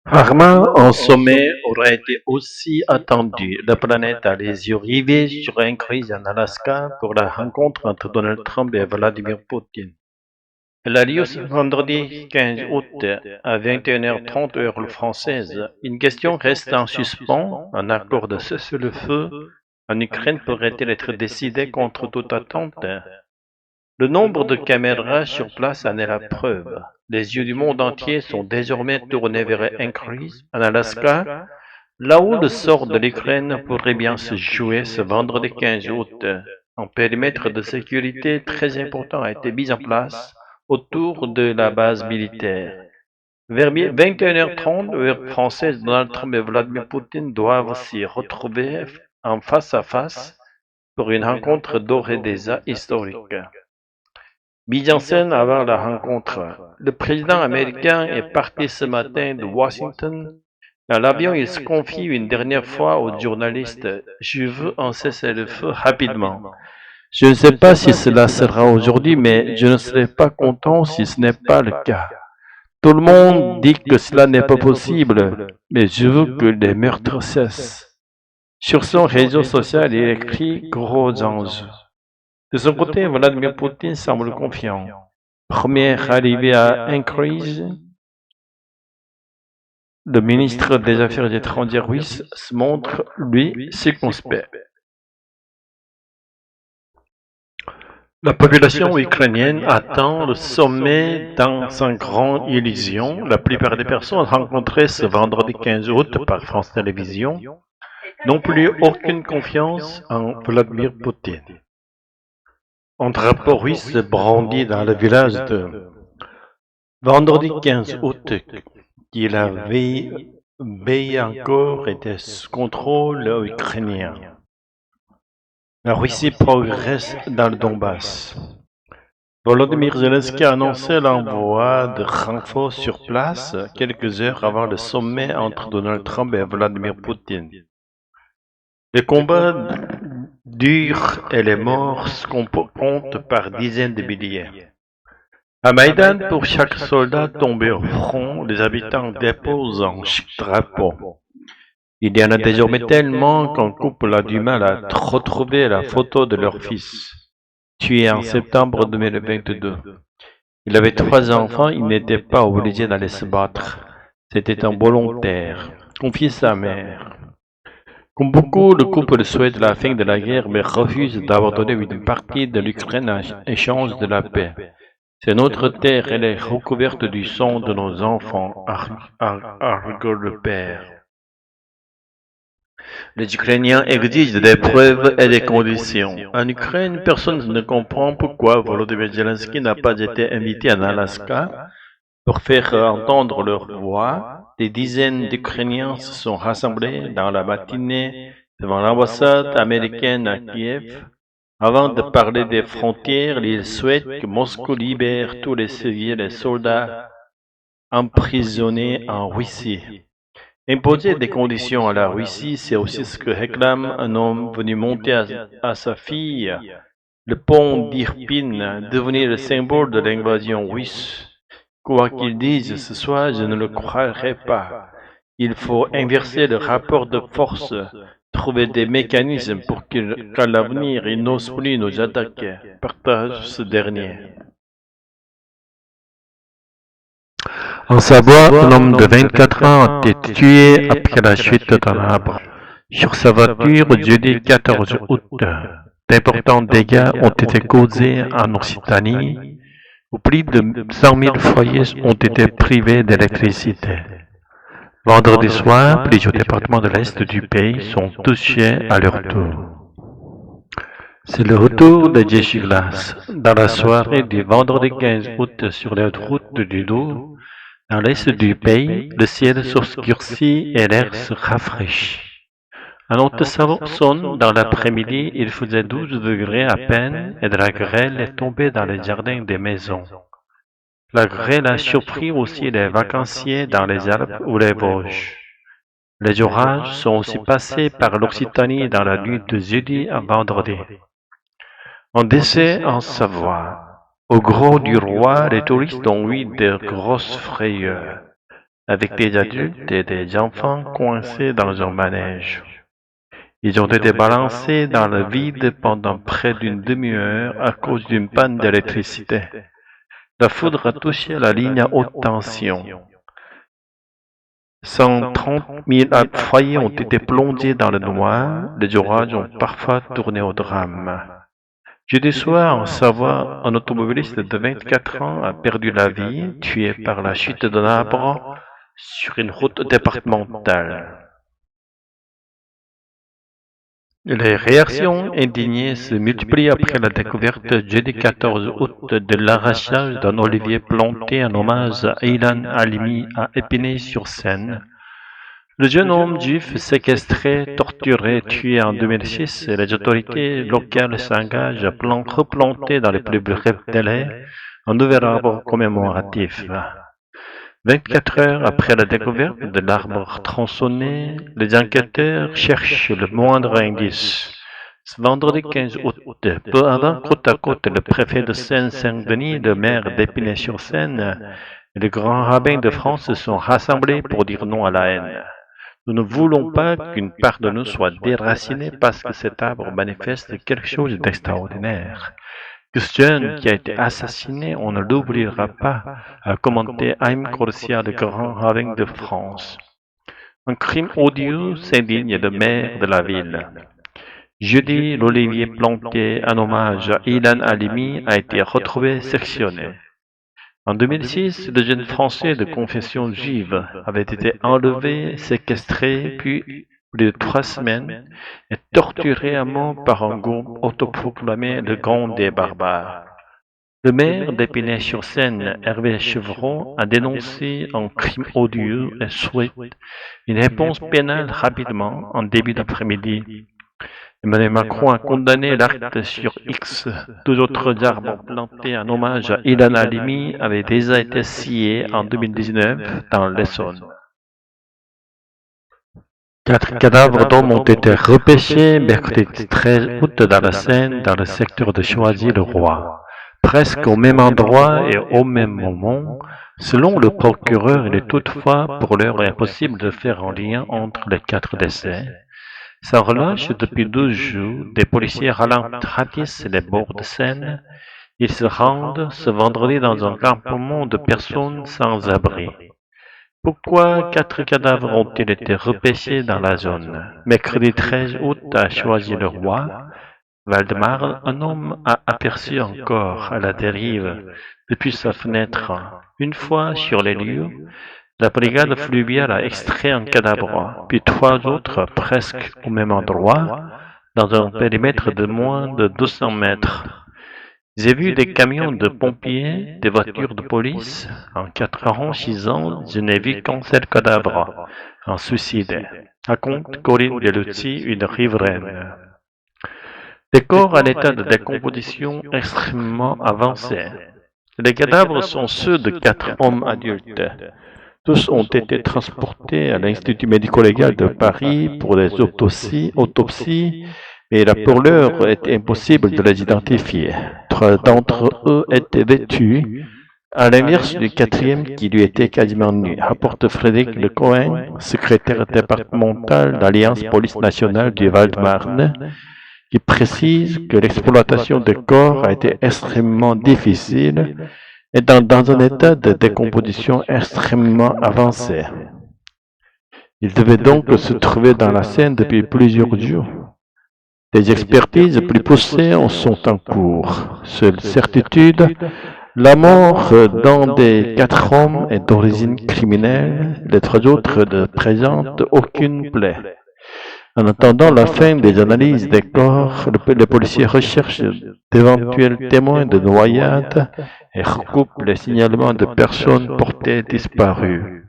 Rarement un sommet aurait été aussi attendu. La planète a les yeux rivés sur un cruise en Alaska pour la rencontre entre Donald Trump et Vladimir Poutine. Elle a lieu ce vendredi 15 août à 21h30 heure française. Une question reste en suspens. Un accord de cessez-le-feu en Ukraine pourrait-il être décidé contre toute attente? Le nombre de caméras sur place en est la preuve. Les yeux du monde entier sont désormais tournés vers Anchorage, en Alaska, là où le sort de l'Ukraine pourrait bien se jouer ce vendredi 15 août. Un périmètre de sécurité très important a été mis en place autour de la base militaire. Vers 21h30, heure française, Donald Trump et Vladimir Poutine doivent s'y retrouver en face à face pour une rencontre d'ores et déjà historique. Mise en scène avant la rencontre. Le président américain est parti ce matin de Washington. Dans l'avion, il se confie une dernière fois aux journalistes. Je veux un cessez-le-feu rapidement. Je ne sais pas si cela sera aujourd'hui, mais je ne serai pas content si ce n'est pas le cas. Tout le monde dit que cela n'est pas possible, mais je veux que les meurtres cessent. Sur son réseau social, il écrit gros enjeux. De son côté, Vladimir Poutine semble confiant. Première arrivée à Anchorage, le ministre des Affaires étrangères russe se montre, lui, circonspect. La population ukrainienne attend le sommet dans une grande illusion. La plupart des personnes rencontrées ce vendredi 15 août par France Télévisions n'ont plus aucune confiance en Vladimir Poutine. Un drapeau russe brandi dans le village de vendredi 15 août, qui la veille encore était sous contrôle ukrainien. La Russie progresse dans le Donbass. Volodymyr Zelensky a annoncé l'envoi de renforts sur place quelques heures avant le sommet entre Donald Trump et Vladimir Poutine. Les combats durs et les morts se comptent par dizaines de milliers. À Maïdan, pour chaque soldat tombé au front, les habitants déposent un drapeau. Il y en a désormais tellement qu'un couple a du mal à retrouver la photo de leur fils, tué en septembre 2022. Il avait 3 enfants, il n'était pas obligé d'aller se battre. C'était un volontaire, confie sa mère. Comme beaucoup, le couple souhaite la fin de la guerre mais refuse d'abandonner une partie de l'Ukraine en échange de la paix. C'est notre terre, elle est recouverte du sang de nos enfants, argue le père. Les Ukrainiens exigent des preuves et des conditions. En Ukraine, personne ne comprend pourquoi Volodymyr Zelensky n'a pas été invité en Alaska pour faire entendre leur voix. Des dizaines d'Ukrainiens se sont rassemblés dans la matinée devant l'ambassade américaine à Kiev. Avant de parler des frontières, ils souhaitent que Moscou libère tous les civils et soldats emprisonnés en Russie. Imposer des conditions à la Russie, c'est aussi ce que réclame un homme venu monter à sa fille. Le pont d'Irpin, devenir le symbole de l'invasion russe. Quoi qu'ils disent ce soir, je ne le croirai pas. Il faut inverser le rapport de force, trouver des mécanismes pour qu'à l'avenir, ils n'osent plus nous attaquer, partage ce dernier. En Savoie, un homme de 24 ans a été tué après la chute d'un arbre sur sa voiture jeudi 14 août. D'importants dégâts ont été causés en Occitanie, où plus de 100 000 foyers ont été privés d'électricité. Vendredi soir, plusieurs départements de l'Est du pays sont touchés à leur tour. C'est le retour des Jeschilas. Dans la soirée du vendredi 15 août sur les routes du Doubs, dans l'est du pays, le ciel s'obscurcit et l'air se rafraîchit. À Haute-Saône, dans l'après-midi, il faisait 12 degrés à peine et de la grêle est tombée dans les jardins des maisons. La grêle a surpris aussi les vacanciers dans les Alpes ou les Vosges. Les orages sont aussi passés par l'Occitanie dans la nuit de jeudi à vendredi. Un décès en Savoie. Au Gros du Roi, les touristes ont eu de grosses frayeurs. avec des adultes et des enfants coincés dans un manège. Ils ont été balancés dans le vide pendant près d'une demi-heure à cause d'une panne d'électricité. La foudre a touché la ligne à haute tension. 130 000 foyers ont été plongés dans le noir. Les orages ont parfois tourné au drame. Jeudi soir, en Savoie, un automobiliste de 24 ans a perdu la vie, tué par la chute d'un arbre sur une route départementale. Les réactions indignées se multiplient après la découverte jeudi 14 août de l'arrachage d'un olivier planté en hommage à Ilan Halimi à Épinay-sur-Seine. Le jeune homme juif séquestré, torturé, tué en 2006, les autorités locales s'engagent à replanter dans les plus brefs délais un nouvel arbre commémoratif. 24 heures après la découverte de l'arbre tronçonné, les enquêteurs cherchent le moindre indice. Ce vendredi 15 août, peu avant, côte à côte, le préfet de Seine-Saint-Denis, le maire d'Épinay-sur-Seine et le grand rabbin de France se sont rassemblés pour dire non à la haine. Nous ne voulons pas qu'une part de nous soit déracinée parce que cet arbre manifeste quelque chose d'extraordinaire. Que ce jeune qui a été assassiné, on ne l'oubliera pas, a commenté Haïm Corsia, le grand rabbin de France. Un crime odieux s'indigne le maire de la ville. Jeudi, l'olivier planté en hommage à Ilan Halimi a été retrouvé sectionné. En 2006, le jeune Français de confession juive avait été enlevé, séquestré, puis, plus de 3 semaines, et torturé à mort par un groupe autoproclamé le Grand des barbares. Le maire d'Épinay-sur-Seine, Hervé Chevron, a dénoncé un crime odieux et souhaite une réponse pénale rapidement en début d'après-midi. Emmanuel Macron a condamné l'acte sur X. 2 autres arbres plantés en hommage à Ilan Halimi avaient déjà été sciés en 2019 dans l'Essonne. 4 cadavres d'hommes ont été repêchés mercredi 13 août dans la Seine, dans le secteur de Choisy-le-Roi. Presque au même endroit et au même moment, selon le procureur, il est toutefois pour l'heure impossible de faire un lien entre les 4 décès. Sans relâche, depuis 12 jours, des policiers ralentissent les bords de Seine. Ils se rendent ce vendredi dans un campement de personnes sans abri. Pourquoi 4 cadavres ont-ils été repêchés dans la zone? Mercredi 13 août a Choisy-le-Roi, Val-de-Marne, un homme a aperçu un corps à la dérive depuis sa fenêtre. Une fois sur les lieux, la brigade fluviale a extrait un cadavre, puis 3 autres presque au même endroit, dans un périmètre de moins de 200 mètres. J'ai vu des camions de pompiers, des voitures de police. En 6 ans, je n'ai vu qu'un seul cadavre, un suicide, raconte Corinne Delucci, une riveraine. Des corps à l'état de décomposition extrêmement avancé. Les cadavres sont ceux de 4 hommes adultes. Tous ont été transportés à l'Institut médico-légal de Paris pour des autopsies, mais pour l'heure, il est impossible de les identifier. 3 d'entre eux étaient vêtus, à l'inverse du 4e qui lui était quasiment nu, rapporte Frédéric Lecohen, secrétaire départemental d'Alliance Police Nationale du Val-de-Marne, qui précise que l'exploitation des corps a été extrêmement difficile et dans un état de décomposition extrêmement avancé. Il devait donc se trouver dans la Seine depuis plusieurs jours. Des expertises plus poussées sont en cours. Seule certitude, la mort d'un des 4 hommes est d'origine criminelle, les 3 autres ne présentent aucune plaie. En attendant la fin des analyses des corps, les policiers recherchent d'éventuels témoins de noyade et recoupent les signalements de personnes portées disparues.